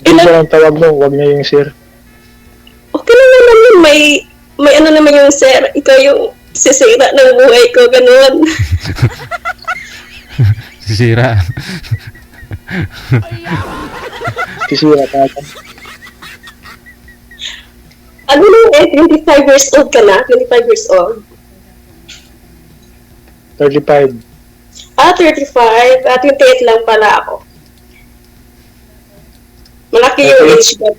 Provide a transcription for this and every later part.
Yung ang tawag mo, wag na yung sir. Okay lang naman yun. May ano naman yung sir. Ikaw yung sisira ng buhay ko. Ganun. Sisira. Sisira ka ata. Ano lang 25 years old ka na? 25 years old. 35. 35. 28 lang pala ako. Malaki yung age ko.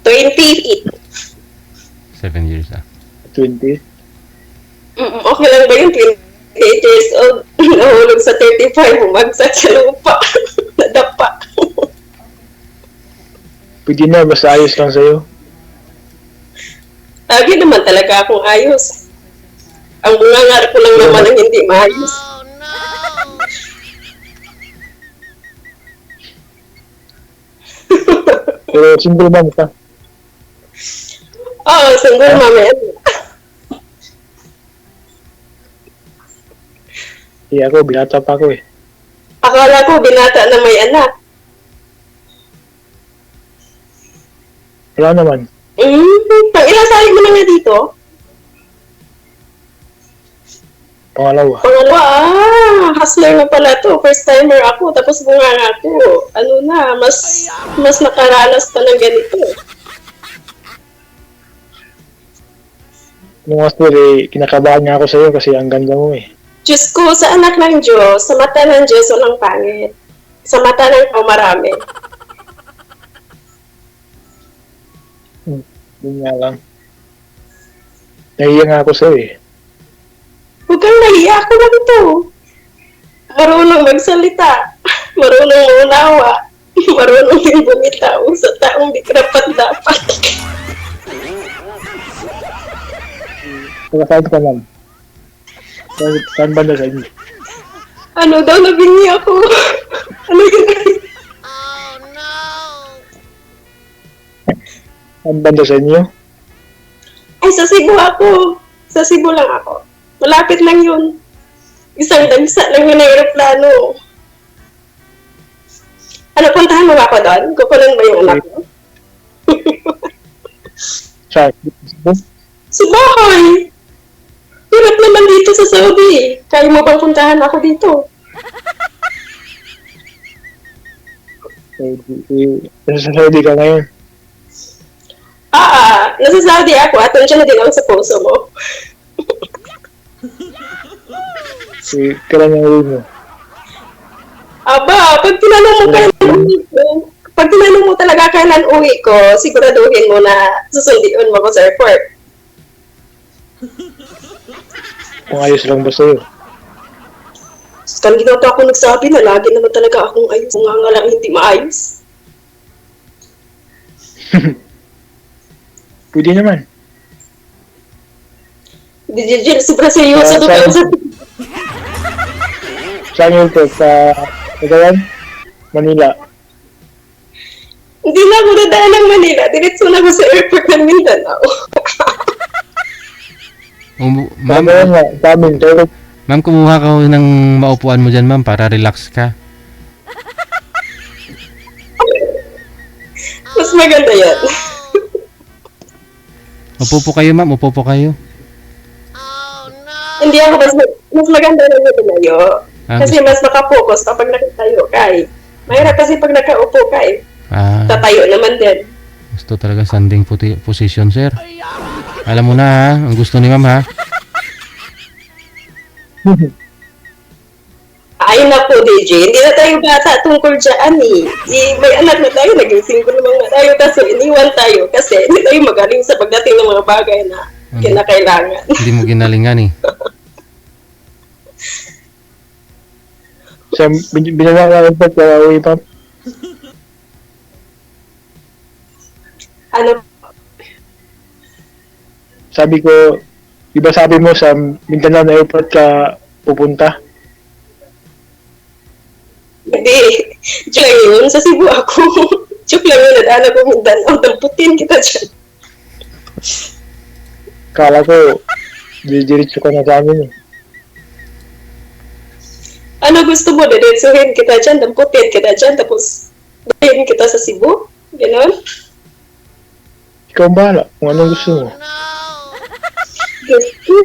28. 7 years ah. 20. Okay lang ba yung 28 years old? Nahulog sa 35, bumagsak sa lupa. Nadapa. Pwede na, basta ayos lang sa'yo. Lagi naman talaga akong ayos. Ang bungangar ko lang naman ang hindi maayos. Pero single mom ka. Oo, single mom yan. Ako, binata pa ako eh. Akala ko binata na may anak. Wala naman. Pang ilang salig mo na nga dito? Pangalawa. Hustler na pala to. First timer ako, tapos bunganga ako. Ano na, mas nakaranas pa ng ganito. Nung hustler eh, kinakabahan nga ako sa'yo kasi ang ganda mo eh. Diyos ko, sa anak ng Diyos, sa mata ng Diyos, walang pangit. Sa mata ng tao, marami. Yun nga lang. Nahiya nga ako sa'yo eh. Huwag kang nahiya, ako lang ito. Marunong magsalita. Marunong unawa. Marunong din bumitaw sa taong di dapat. Saan ka lang? Saan ba na sa inyo? Ano daw, nabingi ako. Ano yun? Saan ba na sa inyo? Ay, sa Cebu ako. Sa Cebu lang ako. Malapit lang yun. Isang dagsa lang yun ang aeroplano. Ano, puntahan mo ba ako doon? Kukunin ba yung anak mo? Saan? Sa bahay! Hirap naman dito sa Saudi. Kaya mo bang puntahan ako dito? Nasa Saudi ka ngayon. Nasa Saudi ako at nandiyan na din ako sa puso mo. Kailan yung uwi mo? Aba, pag tinanong mo talaga kailan uwi ko, siguraduhin mo na susundiin mo ko sa airport. Kung ayos lang ba sa'yo? Kanina pa ako nagsabi na lagi naman talaga akong ayos. Kung nga lang hindi maayos. Pwede naman. Diyan, sobrang seryoso to tayo sa... Saan yung airport? Sa Cagayan? Manila? Hindi na ako nadaan ng Manila. Diretso na ako sa airport ng Mindanao. Ma'am, nga, sa amin, pero ma'am, kumuha ka ng maupuan mo dyan, ma'am, para relax ka. Mas maganda yan. Upo po kayo, ma'am, upo po kayo. Hindi ako mas maganda na yung tumayo. Ah, Kasi mas makapokus kapag nakatayo ka eh. Mahirap kasi pag nakaupo ka eh. Tatayo naman din. Gusto talaga standing position, sir. Alam mo na ha, ang gusto ni ma'am ha. Ay na po, DJ. Hindi na tayo bata tungkol dyan eh. May anak na tayo, naging single naman na tayo. Kasi iniwan tayo kasi hindi tayo magaling sa pagdating ng mga bagay na kinakailangan. Hindi mo ginalingan eh. sa binawa ka airport, kaya uwi pa. Ano? Sabi ko, iba sabi mo sa Mindanao na airport ka pupunta? Hindi. Joke lang yun. Sa Cebu ako. Joke lang yun. Nadaan ako Mindanao. Damputin kita dyan. Kala ko, diretso ka na sa amin eh. Ano gusto mo? Diretsuhin kita dyan. Damputin kita dyan. Tapos, bahin kita sa Cebu? Ganon? Ikaw ang bahala kung anong gusto mo. Gusto.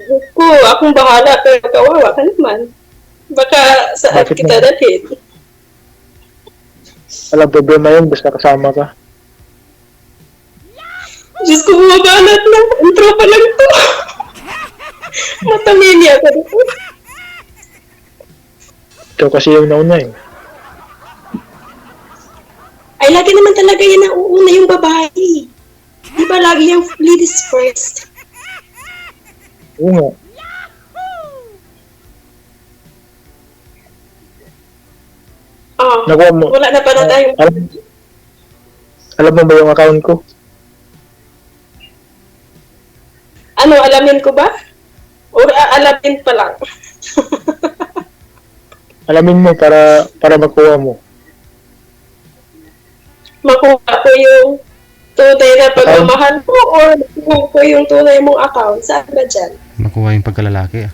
Gusto. Akong bahala, pero kawawa ka naman. Baka saan Bakit kita naman? dalhin. Walang problema yun, basta kasama ka. Diyos ko, bumabanat lang. Ang tropa lang to. Matamili ako dito. Ikaw kasi yung nauna eh. Ay, lagi naman talaga yan ang uuna yung babae. Di ba lagi yung ladies first? Oo nga. Oh, Nakuha mo. wala na pala tayong... Alam mo ba yung account ko? Ano, alamin ko ba? O alamin pa lang? Alamin mo para makuha mo. Makuha ko yung tunay na pagmamahal ko or makuha ko yung tunay mong account. Saan ba dyan? Nakuha yung pagkalalaki ah.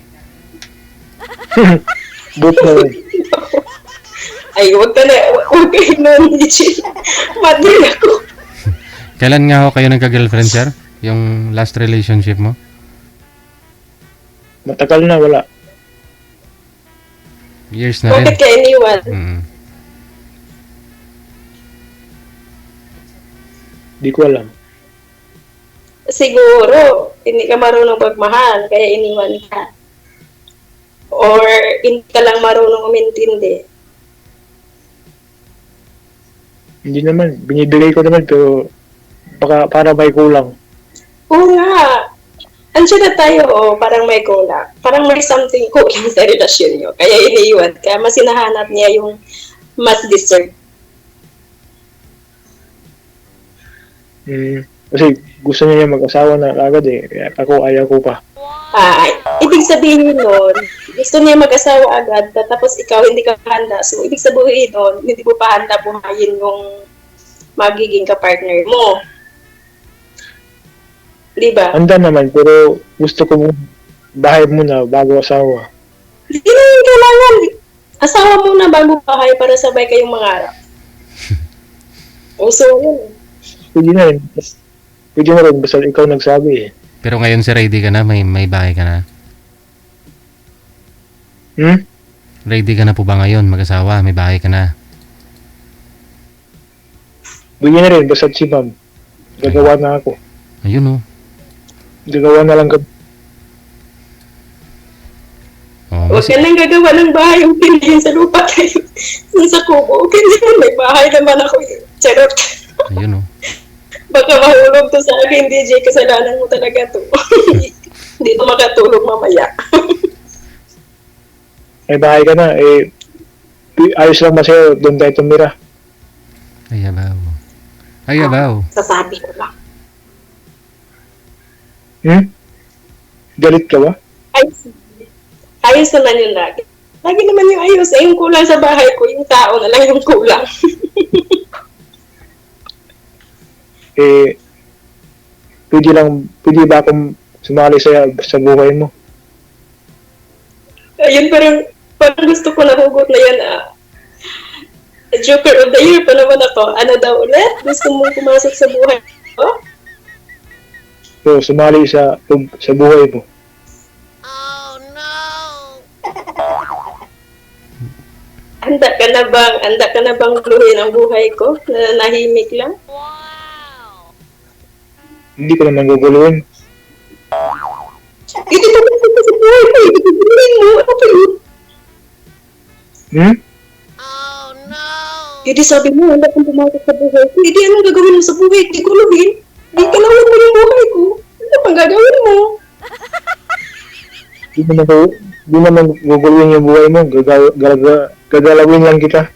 Boot na yun. Ay, huwag kayo nun, DJ. Madil ako. Kailan nga ho kayo nagka-girlfriend, sir? Yung last relationship mo? Matagal na, wala. Years na Bakit rin. ka iniwan? Mm. Di ko alam. Siguro, hindi ka marunong magmahal, kaya iniwan ka. Or hindi ka lang marunong umintindi. Hindi naman. Binibigay ko naman pero baka para may kulang. Oo nga. Andiyan na tayo, parang may kulang. Parang may something kulang sa relasyon nyo. Kaya iniiwan ka. Mas hinahanap niya yung mas deserve. Kasi gusto niya mag-asawa na agad eh. Kaya ako ayaw ko pa. Ibig sabihin nun, gusto niya mag-asawa agad, tapos ikaw hindi ka handa. So, ibig sabihin nun, hindi mo pa handa buhayin yung magiging kapartner mo. Diba? Handa naman pero gusto ko bahay muna bago asawa. Hindi naman kailangan. Asawa muna bago bahay para sabay kayong mangarap. So, yun. Pwede na rin. Pwede na rin basta ikaw nagsabi eh. Pero ngayon, sir, ready ka na? May bahay ka na? Ready ka na po ba ngayon mag-asawa? May bahay ka na? Pwede na rin basta si ma'am. Gagawa na ako. Ayun oh. Gagawa na lang ka. Oh, Huwag ka nang gagawa ng bahay yung pilihin sa lupa tayo. Sa kubo. Hindi mo may bahay naman ako. Charot. ayun oh. Baka mahulog to sa akin, DJ. Kasalanan mo talaga to. Hindi to makatulog mamaya. May bahay ka na eh. Ayos lang ba sa'yo? Doon tayo tumira. Ay, abaw. Ay, abaw. Sasabi ko lang. Galit ka ba? Ayos naman yun lagi. Lagi naman yung ayos. Yung kulang sa bahay ko, yung tao na lang yung kulang. Eh, pwede ba akong sumali sa buhay mo? Ayun, parang gusto ko nahugot na yan. Joker of the Year pa naman ako. Ano daw ulit? Gusto mong pumasok sa buhay ko? So, sumali sa buhay mo. Handa ka na bang luhin ang buhay ko? Na nahimik lang? Hindi ko naman guguluhin. Hindi ko pumasok sa buhay ko. Ibigin mo. Ano pa yun? Hindi sabi mo, handa kang pumasok sa buhay ko. Hindi, anong gagawin mo sa buhay? Hindi ko luhin. Hindi ka lang mo yung buhay ko. Ano pang gagawin mo? Hindi naman guguluhin yung buhay mo. Gagalawin lang kita.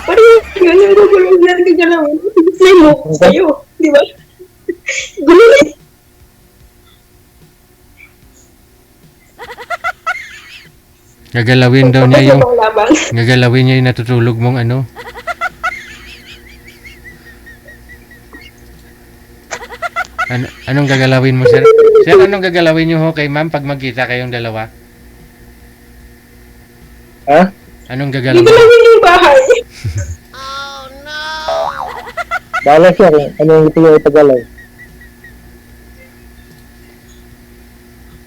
Parang yun yung gugulong natin gagalawin. Ibigay mo sa'yo. Di ba? Gulong. Gagalawin daw niya yung... Laban. Gagalawin niya yung natutulog mong ano. Anong gagalawin mo, sir? Sir, anong gagalawin niyo ho kay ma'am pag magkita kayong dalawa? Ha? Anong gagalaw Dito mo? lang yun yung bahay. Bahala siya kung ano yung gusto niya itagalaw.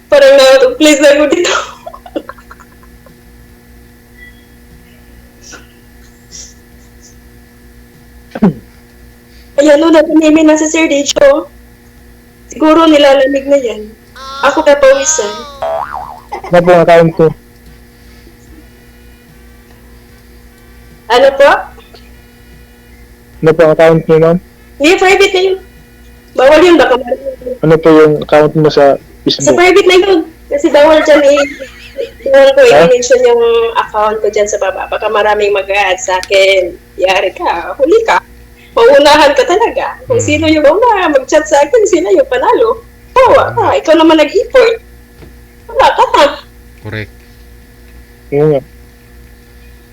Parang na-place na ako dito. Ayan o, napanimi na si Sir Dicho. Siguro nilalamig na yan. Ako kapawisan. Ano po ang account ko? Ano po? Ano po ang account niyo, ma'am? Hindi, private na yun. Bawal yun, baka marami. Ano po yung account mo sa Sa Facebook? private na yun. Kasi bawal dyan bawal ko Ha? i-mention yung account ko dyan sa baba. Baka maraming mag-add sa akin. Yari ka, huli ka. Paunahan ka talaga. Kung sino yung una, mag-chat sa akin, sila yung panalo. Oo, ikaw naman nag-effort. Wala ka na. Correct. Yun nga.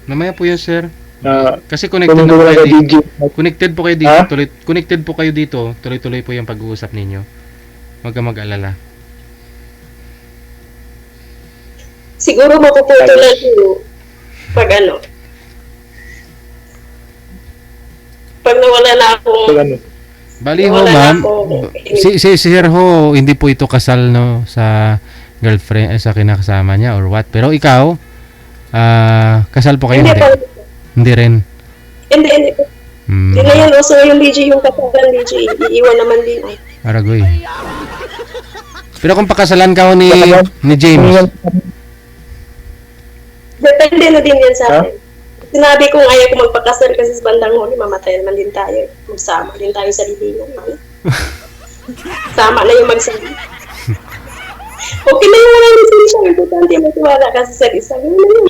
Mamaya po yan, sir. Ah, Kasi connected kunin na ko po lang kayo kay dito. DJ. Connected po kayo dito. Ha? Connected po kayo dito. Tuloy-tuloy po yung pag-uusap ninyo. Huwag ka mag-alala. Siguro mapuputulan yung pag ano. Pag nawala na akong Pag ano. Bali ho, Wala na ma'am. ako. Si Sir ho, hindi po ito kasal no sa girlfriend sa kinakasama niya or what. Pero ikaw, kasal po kayo hindi hindi? pa. Hindi rin. Hindi. Hmm, Hindi na yan. Also yung DJ, yung katagan DJ, iiwan naman din. Aragoy. Pero kung pakasalan ka ho ni James, Depende na din yan sa Ha? akin. Sinabi kong ayaw ko magpakasal kasi sa bandang huli, mamatay naman din tayo. Magsama din tayo sa libingan. Sama na yung magsama. Okay na yung wala yung siya. Importante matiwala kasi sa isa. Yun na yun.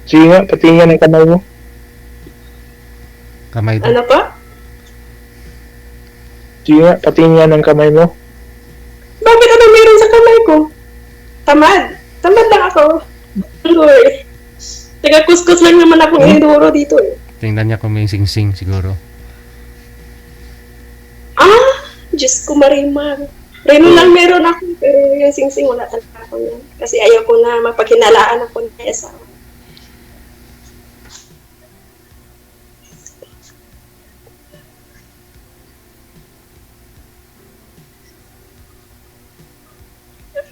Sige nga, patingin ng kamay mo. kamay Ano pa? Sige nga, patingin ng kamay mo. Bakit ano meron sa kamay ko? Tamad. Tamad lang ako. Lord. Taga-kuskus lang naman akong enduro dito eh. Tingnan niya kung may sing-sing siguro. Diyos ko marimar. Reno lang meron ako, pero yung sing-sing wala talaga ako yan. Kasi ayaw ko na mapagkinalaan ako ng asawa.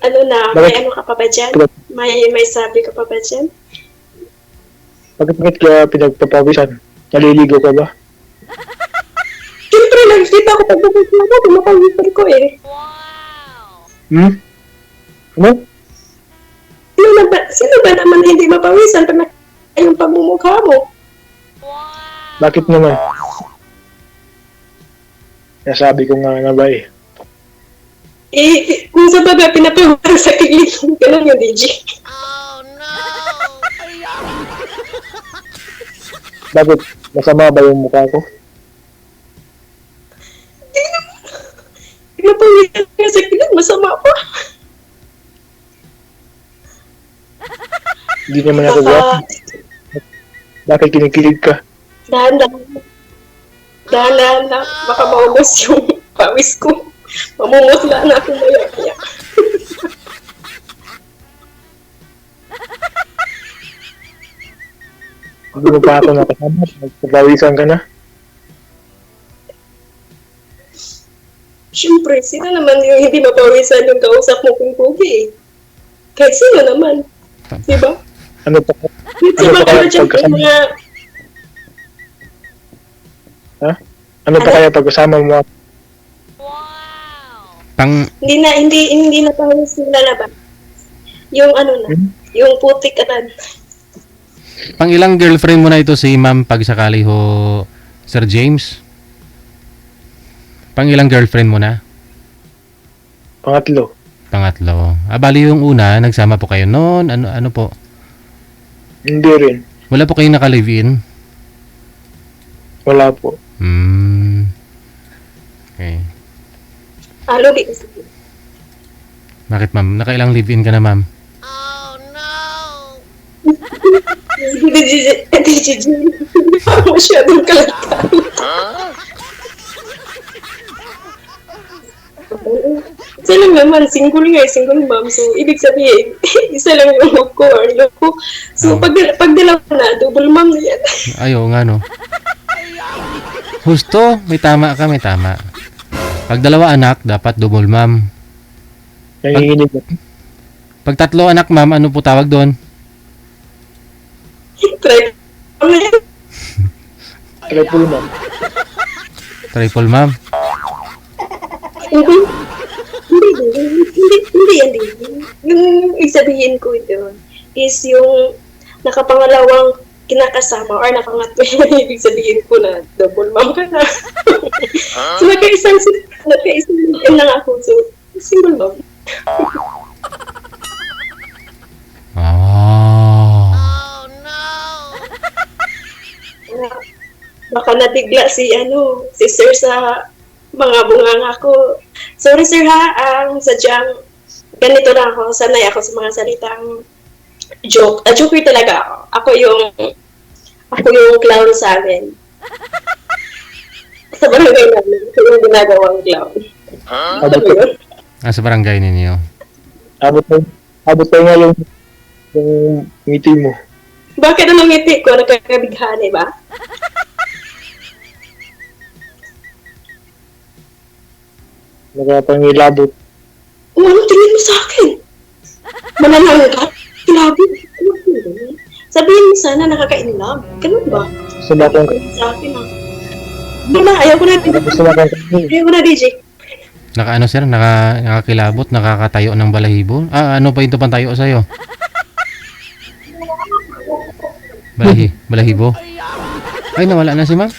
Ano na, may ano ka pa ba dyan? May sabi ka pa ba dyan? Bakit ka pinagpapawisan? Naliligo ka ba? Siyempre, nakikita ko pag-bukit mo ako, tumapawisan ko eh. Hmm? Ano? Sino ba naman hindi mapawisan pag nakikita yung pagmumukha mo? Bakit naman? Nasabi ko nga na ba eh. Eh, kung sa baga pinapawisan sa kilig, ganun yung DJ. Bakit? Masama ba yung mukha ko? Pinapawisan ka sa kilig, masama pa. Hindi naman ako gwapo. Bakit kinikilig ka? Dahan-dahan. Dahan-dahan na, baka maubos yung pawis ko. Mamumutla na ako maya-maya. Hindi mo pa ako nakasama. Nagpapawisan ka na. Siyempre, sino naman yung hindi mapawisan yung kausap mo kung pogi eh? Kahit sino naman. Diba? Ano pa? Sa Ano pa mga kaya dyan, pagkasama? mga Ha? Ano pa kaya pag-kasama mo ako? hindi na pawis yung lalabas. Yung ano na, yung putik kanan. Pang ilang girlfriend mo na ito si ma'am pag sakali ho, Sir James? Pang ilang girlfriend mo na? Pangatlo. Pangatlo. Bali yung una, nagsama po kayo noon. Ano po? Hindi rin. Wala po kayong naka-live-in? Wala po. Okay. Lubi. Bakit ma'am? Nakailang live-in ka na ma'am? Hindi, Gigi. Masyadong kalatan. Isa lang naman, single nga, single mom. So, ibig sabihin, isa lang yung love ko or love ko. So, Oh. pag dalawa na, double mom na yan. Ayo nga no. Husto, may tama ka, may tama. Pag dalawa anak, dapat double ma'am. Nanginginig na. Pag tatlo anak ma'am, ano po tawag doon? Try ko na yan. Triple ma'am. Triple ma'am. Hindi. Hindi yan din. Yung isabihin ko ito is yung nakapangalawang kinakasama or nakangatlo ibig sabihin ko na double mom ka na. So nagkaisang lang ako. So single mom. Oh. Baka nabigla si sir sa mga bunganga ko. Sorry sir ha, sadyang ganito lang ako, sanay ako sa mga salitang joke. Joker talaga ako. Ako yung clown sa amin. Sa barangay namin, ako yung ginagawang clown. Ano ba yun? Sa barangay ninyo. Abot tayo nga yung ngiti mo. Bakit anong ngiti ko? Nagkakabighani ba? Nagpangilabot. Anong tingin mo sa akin? Mananangga? Kilabot? Sabihin mo sana nakaka-inlove. Ganun ba? Gusto mo akong Sa akin Hindi na, ayaw ko na. gusto mo akong Ayaw ko na, DJ. Naka ano sir, nakakilabot, nakakatayo ng balahibo. Ano pa ito pang tayo sa'yo? Balahibo. Ay, nawala na si ma'am.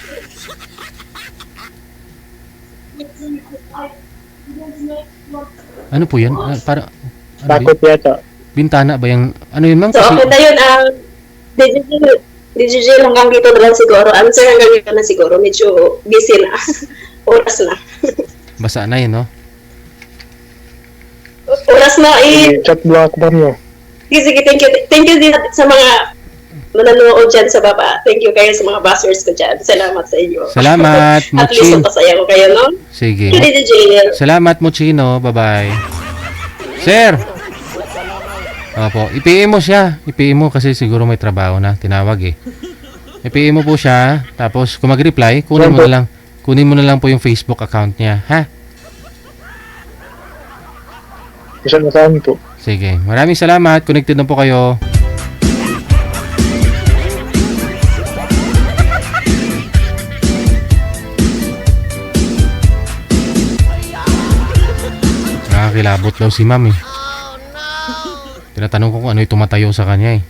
Ano po yan? Para, ano takot yun? yata. Bintana ba yung, ano yun ma'am? So, Kasi, okay na yun. DJ hanggang dito na lang siguro. Answer hanggang dito na siguro. Medyo busy na. Oras na. basa na yun, no? Oras na Chat mo ako ma'am nyo. Sige, thank you. Thank you din sa mga nanonood dyan sa baba. Thank you kayo sa mga buzzers ko dyan. Salamat sa inyo. Salamat, At least Muchin. napasaya ko kayo, no? Sige. Hindi, DJ. Salamat, Muchino. Bye-bye. Sir! Opo, ipiin mo siya. Ipiin mo kasi siguro may trabaho na. Tinawag eh. Ipiin mo po siya. Tapos kung mag-reply, kunin mo na lang. Kunin mo na lang po yung Facebook account niya. Ha? Gusto mo saan po. Sige. Maraming salamat. Connected na po kayo. Nakakilabot daw si ma'am eh. Tinatanong ko kung ano yung tumatayo sa kanya eh.